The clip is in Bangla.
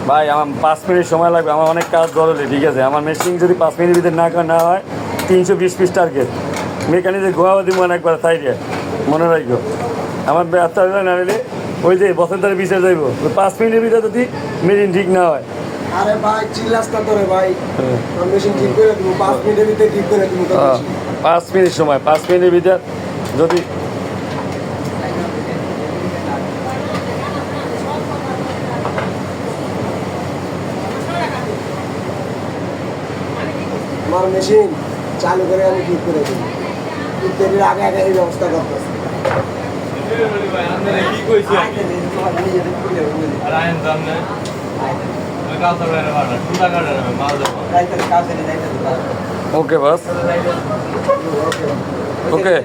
ভাই আমার 5 মিনিট সময় লাগবে, আমার অনেক কাজ জরুরি, ঠিক আছে? আমার মেশিন যদি 5 মিনিটের ভিতরে না হয় 320 পিস টার্গেট মেকানিজে গোয়াও দিব একবার সাইডে, মনে রাখবো। আমার ব্যবসা হইলে না হলে ওই যে বছর ধরে বিচার যাইব, 5 মিনিটের ভিতরে যদি মেশিন ঠিক না হয়। আরে ভাই চিল্লাস না তোরে ভাই, তোর মেশিন ঠিক করে দিব 5 মিনিটের ভিতরে, ঠিক করে দিব তোর মেশিন। 5 মিনিট সময়, 5 মিনিটের ভিতরে যদি আমার মেশিন চালু করে আমি ঠিক করে দিব, ইত্যাদির আগে আগে এই ব্যবস্থা করতেছি। ওকে বাস, ওকে।